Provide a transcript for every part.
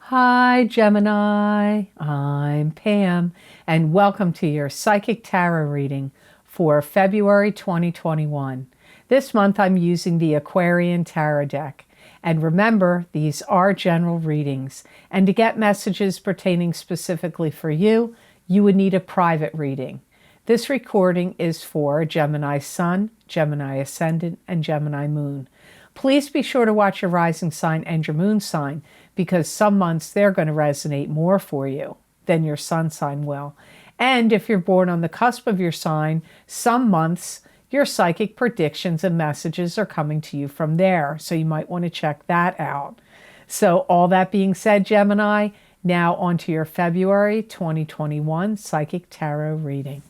Hi, Gemini. I'm Pam, and welcome to your Psychic Tarot reading for February 2021. This month I'm using the Aquarian Tarot deck. And remember, these are general readings. And to get messages pertaining specifically for you, you would need a private reading. This recording is for Gemini Sun, Gemini Ascendant, and Gemini Moon. Please be sure to watch your rising sign and your moon sign, because some months they're going to resonate more for you than your sun sign will. And if you're born on the cusp of your sign, some months your psychic predictions and messages are coming to you from there. So you might want to check that out. So all that being said, Gemini, now on to your February 2021 Psychic Tarot reading.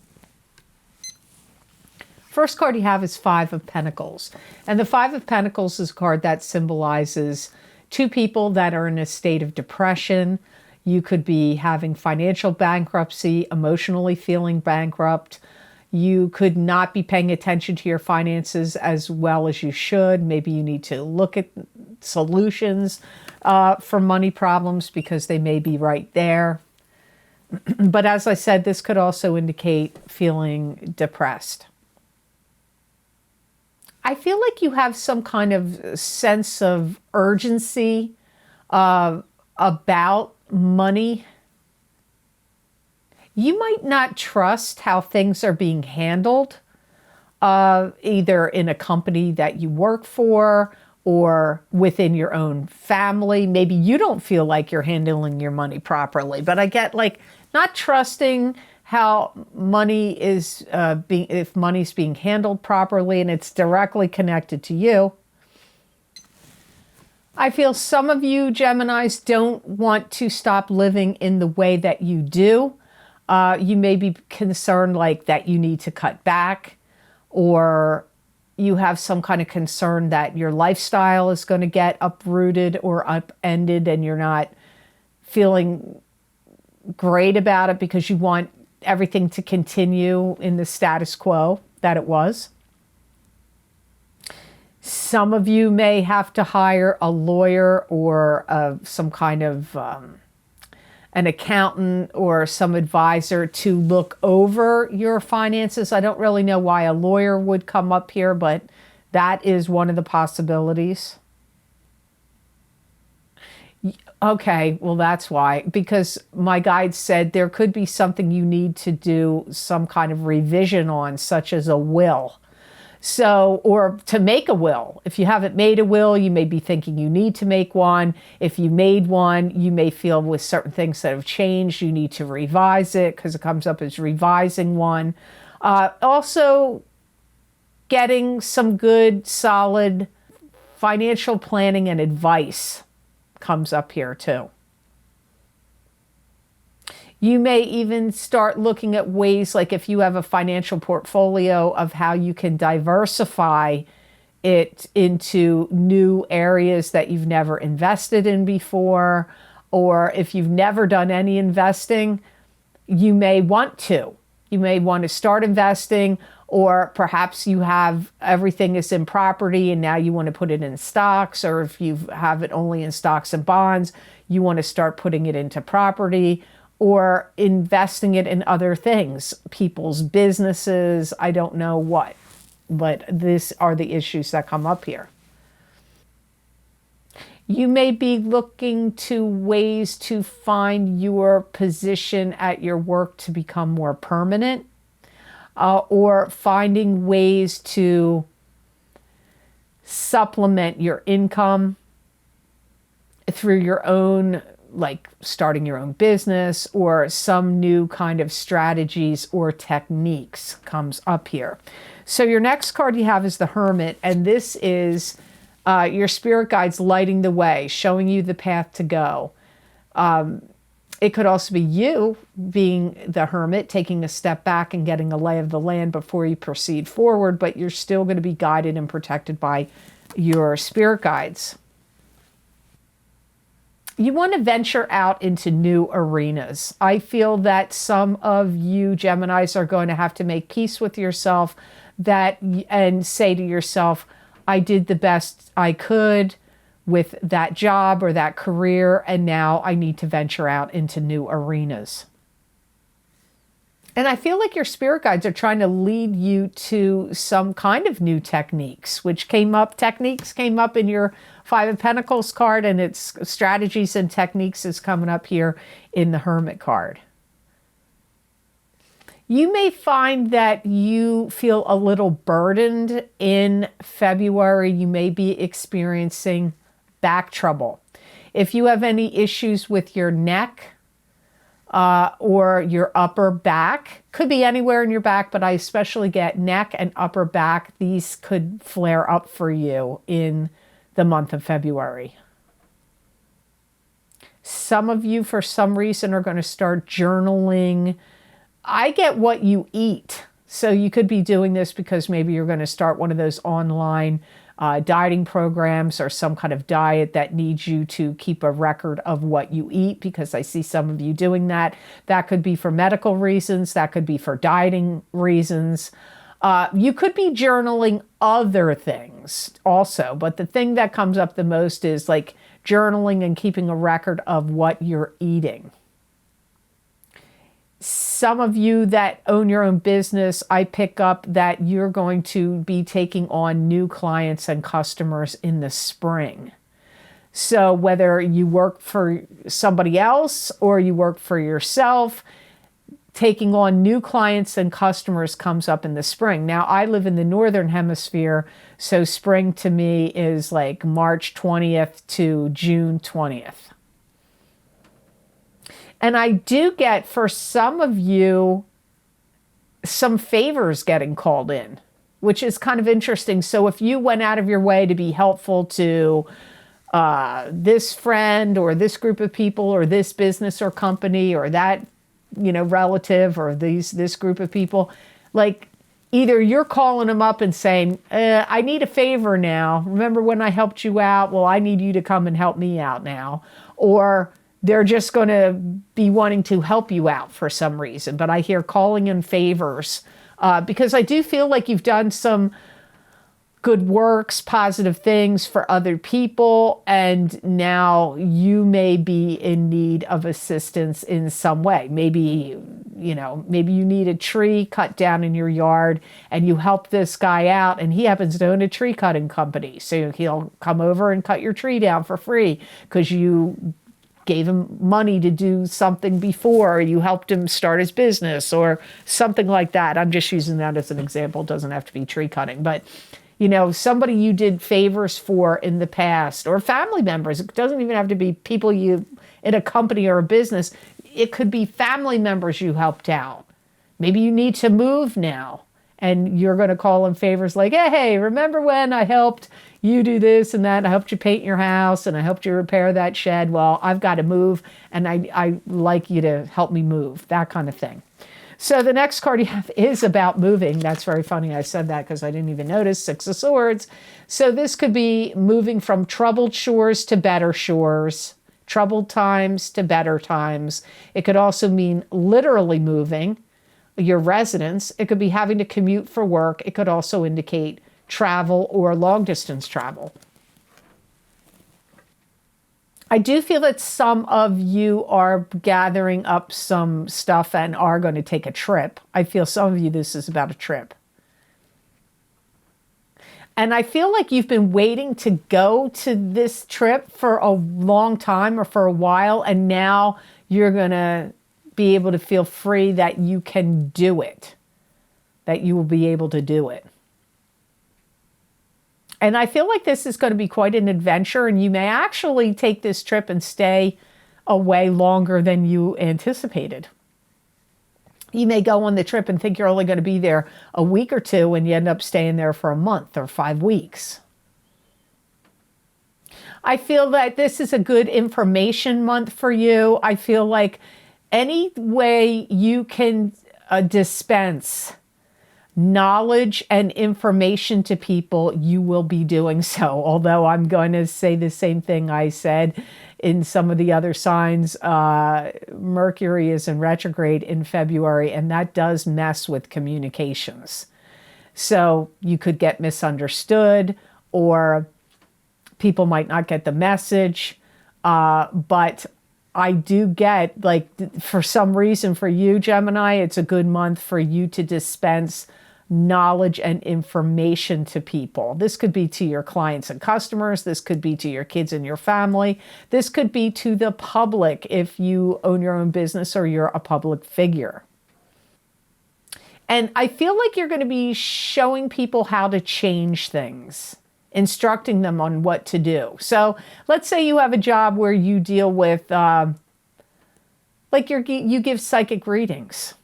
First card you have is Five of Pentacles. And the Five of Pentacles is a card that symbolizes two people that are in a state of depression. You could be having financial bankruptcy, emotionally feeling bankrupt. You could not be paying attention to your finances as well as you should. Maybe you need to look at solutions for money problems because they may be right there. But as I said, this could also indicate feeling depressed. I feel like you have some kind of sense of urgency about money. You might not trust how things are being handled, either in a company that you work for or within your own family. Maybe you don't feel like you're handling your money properly, but I get like not trusting how money is if money's being handled properly and it's directly connected to you. I feel some of you Geminis don't want to stop living in the way that you do. You may be concerned like that you need to cut back, or you have some kind of concern that your lifestyle is going to get uprooted or upended and you're not feeling great about it because you want everything to continue in the status quo that it was. Some of you may have to hire a lawyer or some kind of an accountant or some advisor to look over your finances. I don't really know why a lawyer would come up here, but that is one of the possibilities. Okay, well, that's why. Because my guide said there could be something you need to do some kind of revision on, such as a will. So, or to make a will. If you haven't made a will, you may be thinking you need to make one. If you made one, you may feel with certain things that have changed, you need to revise it because it comes up as revising one. Also, getting some good, solid financial planning and advice comes up here too. You may even start looking at ways, like if you have a financial portfolio, of how you can diversify it into new areas that you've never invested in before. Or if you've never done any investing, you may want to. You may want to start investing, or perhaps you have everything is in property and now you want to put it in stocks, or if you have it only in stocks and bonds, you want to start putting it into property or investing it in other things, people's businesses, I don't know what, but these are the issues that come up here. You may be looking to ways to find your position at your work to become more permanent, or finding ways to supplement your income through your own, like starting your own business or some new kind of strategies or techniques comes up here. So your next card you have is the Hermit, and this is your spirit guides lighting the way, showing you the path to go. It could also be you being the hermit, taking a step back and getting a lay of the land before you proceed forward, but you're still going to be guided and protected by your spirit guides. You want to venture out into new arenas. I feel that some of you Geminis are going to have to make peace with yourself and say to yourself, I did the best I could with that job or that career, and now I need to venture out into new arenas. And I feel like your spirit guides are trying to lead you to some kind of new techniques, which techniques came up in your Five of Pentacles card, and it's strategies and techniques is coming up here in the Hermit card. You may find that you feel a little burdened in February. You may be experiencing back trouble. If you have any issues with your neck, or your upper back, could be anywhere in your back, but I especially get neck and upper back. These could flare up for you in the month of February. Some of you, for some reason, are going to start journaling. I get what you eat. So you could be doing this because maybe you're going to start one of those online dieting programs or some kind of diet that needs you to keep a record of what you eat, because I see some of you doing that. That could be for medical reasons. That could be for dieting reasons. You could be journaling other things also, but the thing that comes up the most is like journaling and keeping a record of what you're eating. Some of you that own your own business, I pick up that you're going to be taking on new clients and customers in the spring. So whether you work for somebody else or you work for yourself, taking on new clients and customers comes up in the spring. Now, I live in the Northern Hemisphere, so spring to me is like March 20th to June 20th. And I do get, for some of you, some favors getting called in, which is kind of interesting. So if you went out of your way to be helpful to this friend or this group of people or this business or company or that, relative or this group of people, like either you're calling them up and saying, I need a favor now. Remember when I helped you out? Well, I need you to come and help me out now. Or they're just going to be wanting to help you out for some reason. But I hear calling in favors because I do feel like you've done some good works, positive things for other people, and now you may be in need of assistance in some way. Maybe you need a tree cut down in your yard and you help this guy out, and he happens to own a tree cutting company. So he'll come over and cut your tree down for free because you gave him money to do something before, or you helped him start his business or something like that. I'm just using that as an example. It doesn't have to be tree cutting, but somebody you did favors for in the past, or family members. It doesn't even have to be people you in a company or a business. It could be family members you helped out. Maybe you need to move now and you're going to call in favors like, hey, remember when I helped you do this and that? I helped you paint your house and I helped you repair that shed. Well, I've got to move and I like you to help me move, that kind of thing. So the next card you have is about moving. That's very funny. I said that because I didn't even notice. Six of Swords. So this could be moving from troubled shores to better shores, troubled times to better times. It could also mean literally moving your residence. It could be having to commute for work. It could also indicate travel or long distance travel. I do feel that some of you are gathering up some stuff and are going to take a trip. I feel some of you, this is about a trip. And I feel like you've been waiting to go to this trip for a long time or for a while, and now you're going to be able to feel free that you can do it, that you will be able to do it. And I feel like this is going to be quite an adventure, and you may actually take this trip and stay away longer than you anticipated. You may go on the trip and think you're only going to be there a week or two, and you end up staying there for a month or 5 weeks. I feel that this is a good information month for you. I feel like any way you can dispense knowledge and information to people, you will be doing so. Although I'm going to say the same thing I said in some of the other signs. Mercury is in retrograde in February, and that does mess with communications. So you could get misunderstood, or People might not get the message, but I do get, like, for some reason for you, Gemini, it's a good month for you to dispense knowledge and information to people. This could be to your clients and customers. This could be to your kids and your family. This could be to the public if you own your own business or you're a public figure. And I feel like you're going to be showing people how to change things, instructing them on what to do. So let's say you have a job where you deal with, you give psychic readings,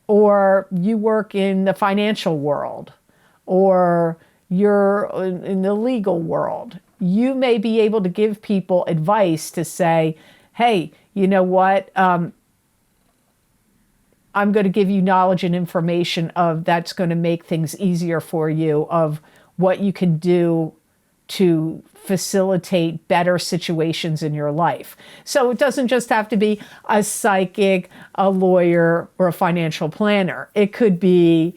or you work in the financial world, or you're in the legal world. You may be able to give people advice to say, hey, you know what? I'm going to give you knowledge and information that's going to make things easier for you, of what you can do to facilitate better situations in your life. So it doesn't just have to be a psychic, a lawyer, or a financial planner. It could be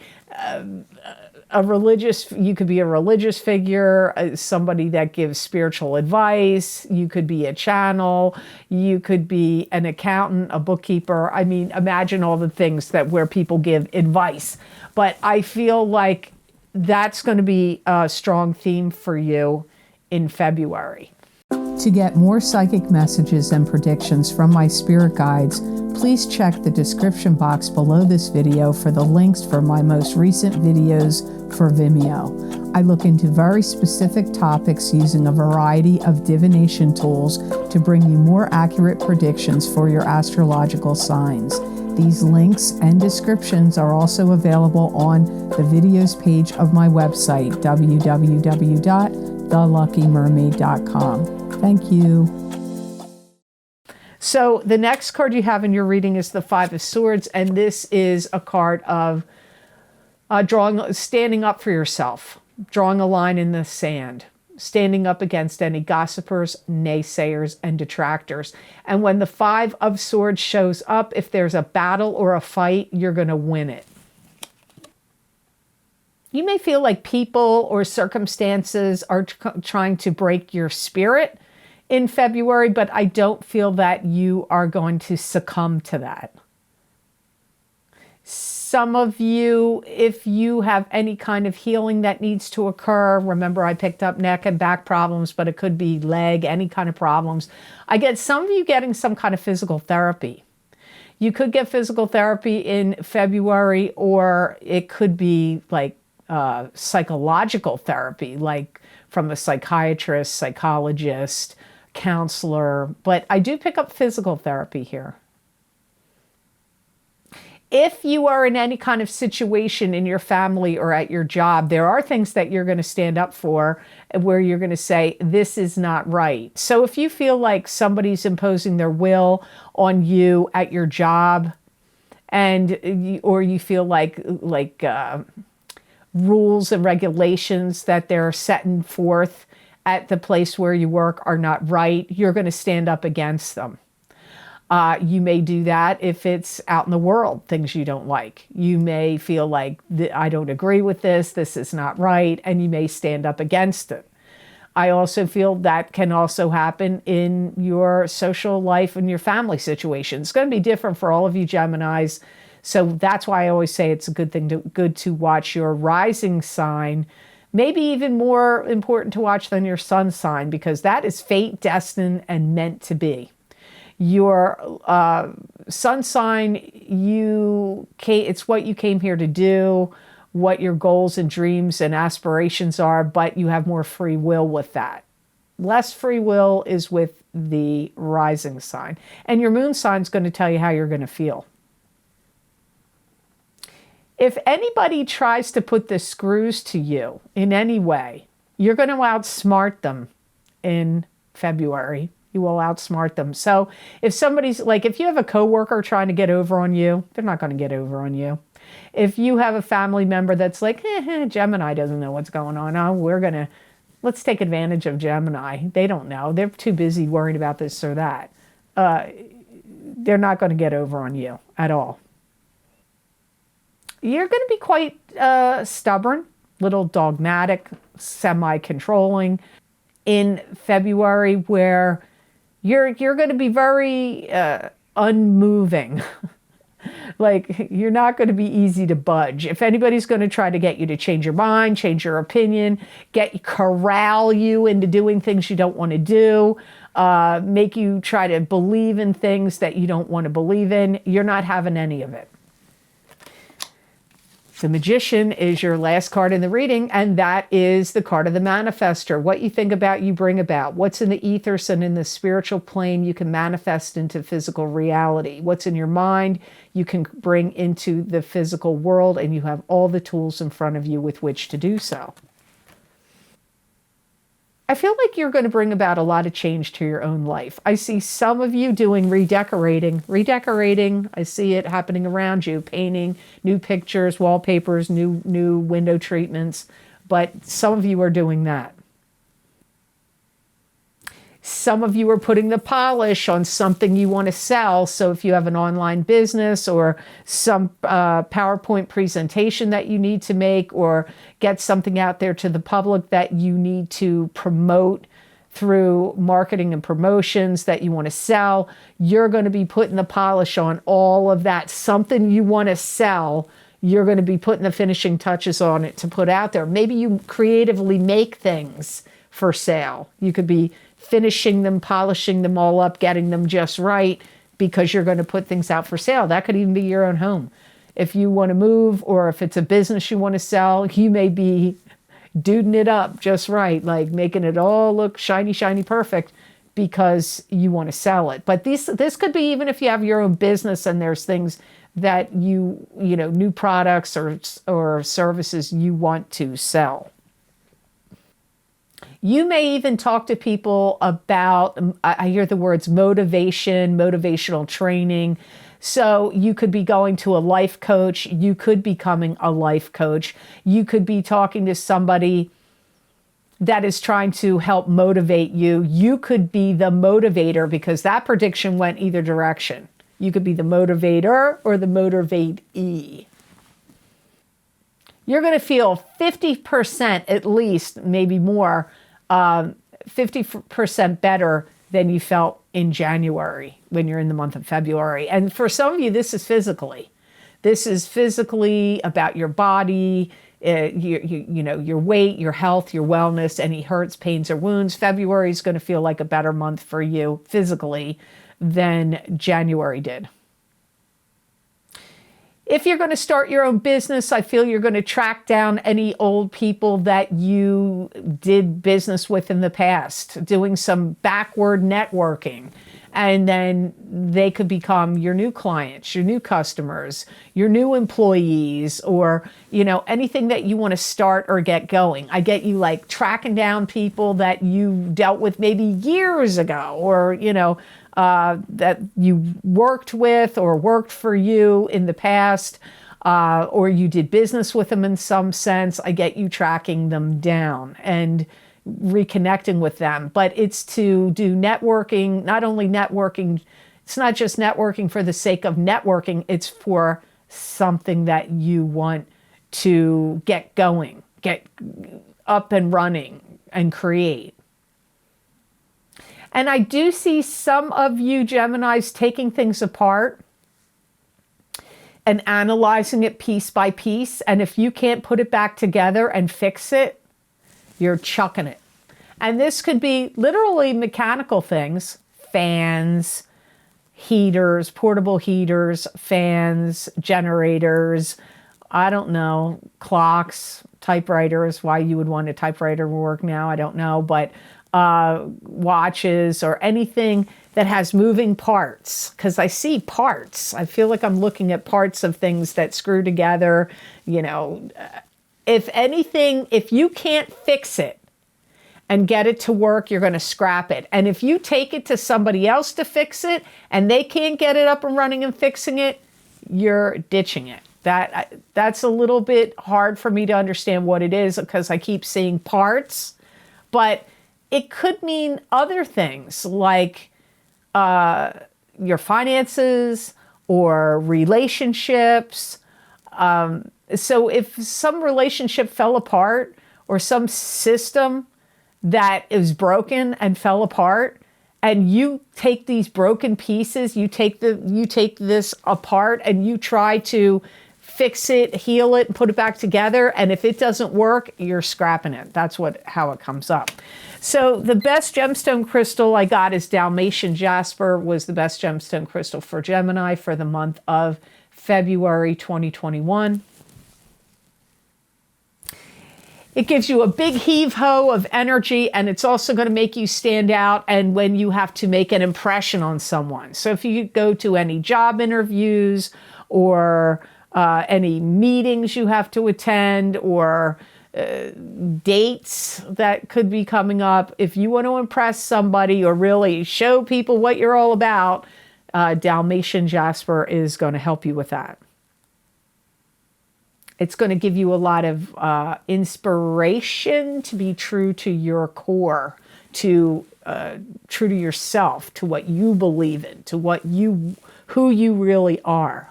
you could be a religious figure, somebody that gives spiritual advice. You could be a channel. You could be an accountant, a bookkeeper. I mean, imagine all the things where people give advice. But I feel like that's going to be a strong theme for you in February. To get more psychic messages and predictions from my spirit guides, please check the description box below this video for the links for my most recent videos for Vimeo. I look into very specific topics using a variety of divination tools to bring you more accurate predictions for your astrological signs. These links and descriptions are also available on the videos page of my website, www.theluckymermaid.com. Thank you. So the next card you have in your reading is the Five of Swords, and this is a card of standing up for yourself, drawing a line in the sand, standing up against any gossipers, naysayers, and detractors. And when the Five of Swords shows up, if there's a battle or a fight, you're going to win it. You may feel like people or circumstances are trying to break your spirit in February, but I don't feel that you are going to succumb to that. Some of you, if you have any kind of healing that needs to occur, remember I picked up neck and back problems, but it could be leg, any kind of problems. I get some of you getting some kind of physical therapy. You could get physical therapy in February, or it could be like psychological therapy, like from a psychiatrist, psychologist, counselor. But I do pick up physical therapy here. If you are in any kind of situation in your family or at your job, there are things that you're going to stand up for where you're going to say, this is not right. So if you feel like somebody's imposing their will on you at your job, or you feel like rules and regulations that they're setting forth at the place where you work are not right, you're going to stand up against them. You may do that if it's out in the world, things you don't like. You may feel like, I don't agree with this is not right, and you may stand up against it. I also feel that can also happen in your social life and your family situation. It's going to be different for all of you Geminis, so that's why I always say it's a good to watch your rising sign, maybe even more important to watch than your sun sign, because that is fate, destined, and meant to be. Your sun sign, it's what you came here to do, what your goals and dreams and aspirations are, but you have more free will with that. Less free will is with the rising sign. And your moon sign is going to tell you how you're going to feel. If anybody tries to put the screws to you in any way, you're going to outsmart them in February. You will outsmart them. So if somebody's like, if you have a coworker trying to get over on you, they're not going to get over on you. If you have a family member that's like, Gemini doesn't know what's going on. Oh, let's take advantage of Gemini. They don't know. They're too busy worried about this or that. They're not going to get over on you at all. You're going to be quite stubborn, little dogmatic, semi-controlling. in February where you're going to be very unmoving. Like, you're not going to be easy to budge. If anybody's going to try to get you to change your mind, change your opinion, corral you into doing things you don't want to do, make you try to believe in things that you don't want to believe in, you're not having any of it. The Magician is your last card in the reading, and that is the card of the manifester. What you think about, you bring about. What's in the ethers and in the spiritual plane, you can manifest into physical reality. What's in your mind, you can bring into the physical world, and you have all the tools in front of you with which to do so. I feel like you're going to bring about a lot of change to your own life. I see some of you doing redecorating. I see it happening around you, painting, new pictures, wallpapers, new window treatments, but some of you are doing that. Some of you are putting the polish on something you want to sell. So if you have an online business or some PowerPoint presentation that you need to make, or get something out there to the public that you need to promote through marketing and promotions that you want to sell, you're going to be putting the polish on all of that. Something you want to sell, you're going to be putting the finishing touches on it to put out there. Maybe you creatively make things for sale. You could be finishing them, polishing them all up, getting them just right, because you're going to put things out for sale. That could even be your own home. If you want to move, or if it's a business you want to sell, you may be duding it up just right, like making it all look shiny, shiny, perfect, because you want to sell it. But this could be even if you have your own business and there's things that you know, new products or services you want to sell. You may even talk to people about, I hear the words motivation, motivational training. So you could be going to a life coach. You could be becoming a life coach. You could be talking to somebody that is trying to help motivate you. You could be the motivator, because that prediction went either direction. You could be the motivator or the motivatee. You're going to feel 50% at least, maybe more, 50% better than you felt in January when you're in the month of February. And for some of you, this is physically. This is physically about your body, you know, your weight, your health, your wellness, any hurts, pains, or wounds. February is going to feel like a better month for you physically than January did. If you're going to start your own business, I feel you're going to track down any old people that you did business with in the past, doing some backward networking. And then they could become your new clients, your new customers, your new employees, or, you know, anything that you want to start or get going. I get you like tracking down people that you dealt with maybe years ago, or, you know, that you worked with or worked for you in the past, or you did business with them in some sense. I get you tracking them down and reconnecting with them. But it's to do networking, not only networking, it's not just networking for the sake of networking, it's for something that you want to get going, get up and running and create. And I do see some of you Geminis taking things apart and analyzing it piece by piece. And if you can't put it back together and fix it, you're chucking it. And this could be literally mechanical things, fans, heaters, portable heaters, fans, generators, I don't know, clocks, typewriters, why you would want a typewriter to work now, I don't know, but watches, or anything that has moving parts, because I see parts. I feel like I'm looking at parts of things that screw together. You know, if anything, if you can't fix it and get it to work, you're going to scrap it. And if you take it to somebody else to fix it and they can't get it up and running and fixing it, you're ditching it. That's a little bit hard for me to understand what it is, because I keep seeing parts, but it could mean other things like your finances or relationships. So if some relationship fell apart or some system that is broken and fell apart, and you take these broken pieces, you take this apart and you try to fix it, heal it, and put it back together. And if it doesn't work, you're scrapping it. That's how it comes up. So the best gemstone crystal I got is Dalmatian Jasper, was the best gemstone crystal for Gemini for the month of February 2021. It gives you a big heave-ho of energy, and it's also going to make you stand out and when you have to make an impression on someone. So if you go to any job interviews or any meetings you have to attend, or dates that could be coming up, if you want to impress somebody or really show people what you're all about, Dalmatian Jasper is going to help you with that. It's going to give you a lot of inspiration to be true to your core, to true to yourself, to what you believe in, to who you really are.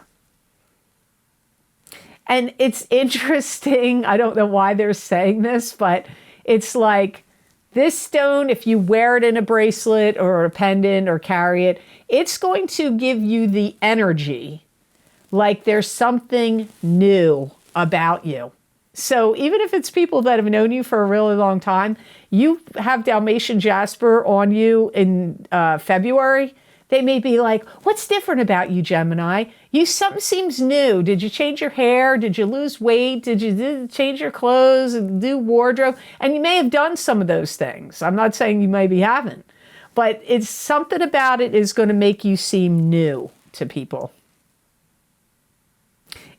And it's interesting, I don't know why they're saying this, but it's like this stone, if you wear it in a bracelet or a pendant or carry it, it's going to give you the energy like there's something new about you. So even if it's people that have known you for a really long time, you have Dalmatian Jasper on you in February, they may be like, what's different about you, Gemini? Something seems new. Did you change your hair? Did you lose weight? Did you change your clothes and do wardrobe? And you may have done some of those things. I'm not saying you maybe haven't, but it's something about it is going to make you seem new to people.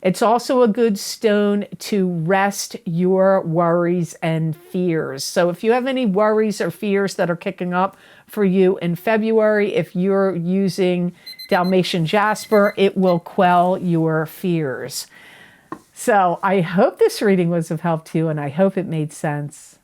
It's also a good stone to rest your worries and fears. So if you have any worries or fears that are kicking up for you in February, if you're using Dalmatian Jasper, it will quell your fears. So I hope this reading was of help to you, and I hope it made sense.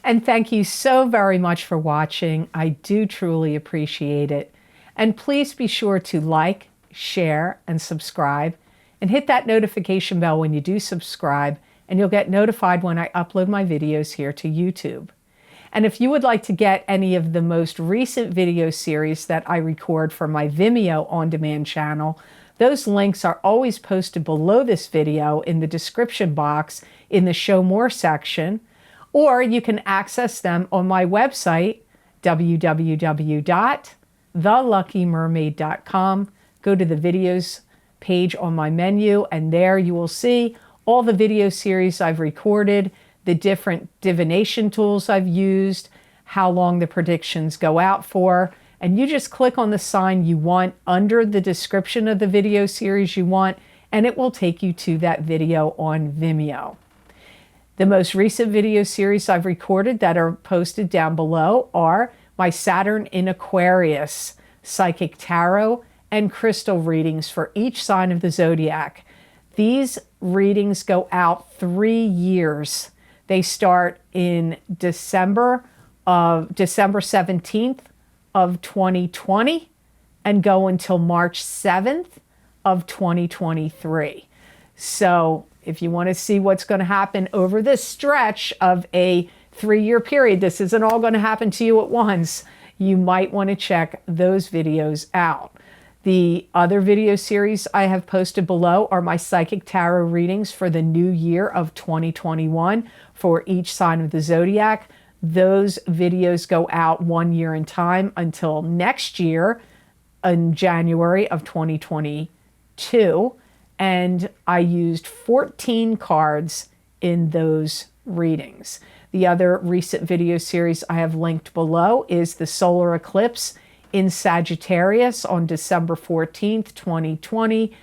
And thank you so very much for watching. I do truly appreciate it. And please be sure to like, share, and subscribe, and hit that notification bell when you do subscribe, and you'll get notified when I upload my videos here to YouTube. And if you would like to get any of the most recent video series that I record for my Vimeo on-demand channel, those links are always posted below this video in the description box in the Show More section, or you can access them on my website, www.theluckymermaid.com. Go to the videos page on my menu, and there you will see all the video series I've recorded, the different divination tools I've used, how long the predictions go out for, and you just click on the sign you want under the description of the video series you want, and it will take you to that video on Vimeo. The most recent video series I've recorded that are posted down below are my Saturn in Aquarius Psychic Tarot and crystal readings for each sign of the zodiac. These readings go out 3 years. They start in December 17th of 2020 and go until March 7th of 2023. So if you want to see what's going to happen over this stretch of a 3-year period, this isn't all going to happen to you at once, you might want to check those videos out. The other video series I have posted below are my Psychic Tarot readings for the new year of 2021 for each sign of the zodiac. Those videos go out 1 year in time until next year in January of 2022. And I used 14 cards in those readings. The other recent video series I have linked below is the solar eclipse in Sagittarius on December 14th, 2020.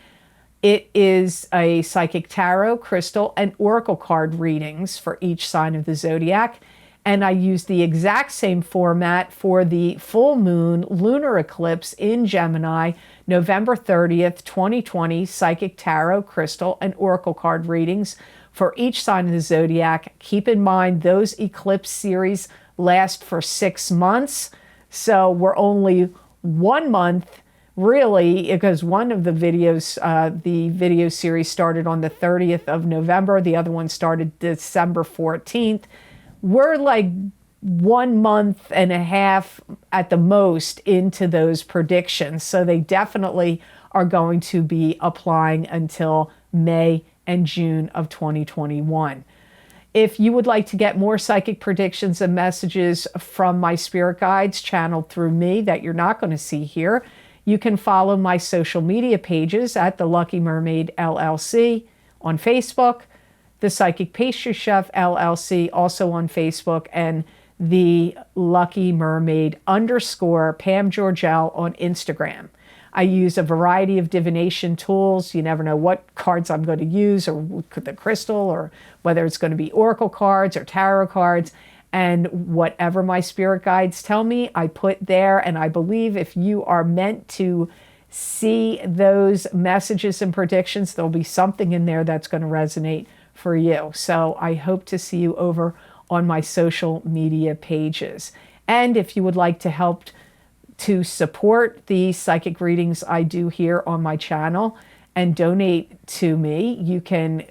It is a Psychic Tarot, crystal, and oracle card readings for each sign of the zodiac. And I used the exact same format for the full moon lunar eclipse in Gemini, November 30th, 2020, Psychic Tarot, crystal, and oracle card readings for each sign of the zodiac. Keep in mind, those eclipse series last for 6 months. So we're only 1 month, really, because one of the videos, the video series started on the 30th of November. The other one started December 14th. we're like 1.5 months at the most into those predictions. So they definitely are going to be applying until May and June of 2021. If you would like to get more psychic predictions and messages from my spirit guides channeled through me that you're not going to see here, you can follow my social media pages at The Lucky Mermaid LLC on Facebook, The Psychic Pastry Chef LLC also on Facebook, and The Lucky Mermaid _ Pam Georgel on Instagram. I use a variety of divination tools. You never know what cards I'm going to use, or the crystal, or whether it's going to be oracle cards or tarot cards. And whatever my spirit guides tell me, I put there. And I believe if you are meant to see those messages and predictions, there'll be something in there that's going to resonate for you. So I hope to see you over on my social media pages. And if you would like to help to support the psychic readings I do here on my channel and donate to me, you can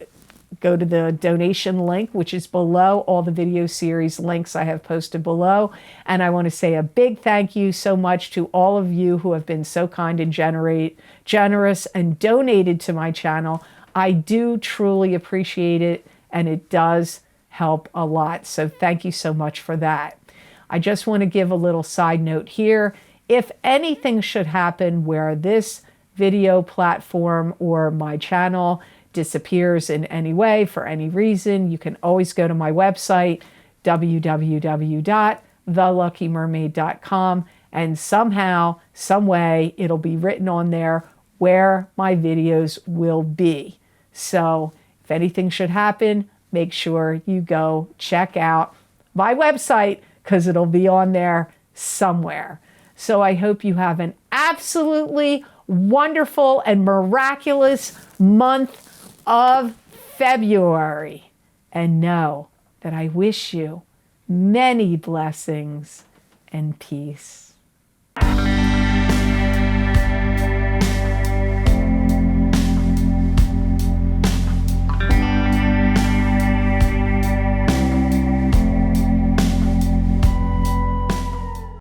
go to the donation link, which is below all the video series links I have posted below. And I want to say a big thank you so much to all of you who have been so kind and generous and donated to my channel. I do truly appreciate it, and it does help a lot. So thank you so much for that. I just want to give a little side note here. If anything should happen where this video platform or my channel disappears in any way for any reason, you can always go to my website, www.theluckymermaid.com, and somehow, some way, it'll be written on there where my videos will be. So if anything should happen, make sure you go check out my website, because it'll be on there somewhere. So I hope you have an absolutely wonderful and miraculous month of February. And know that I wish you many blessings and peace.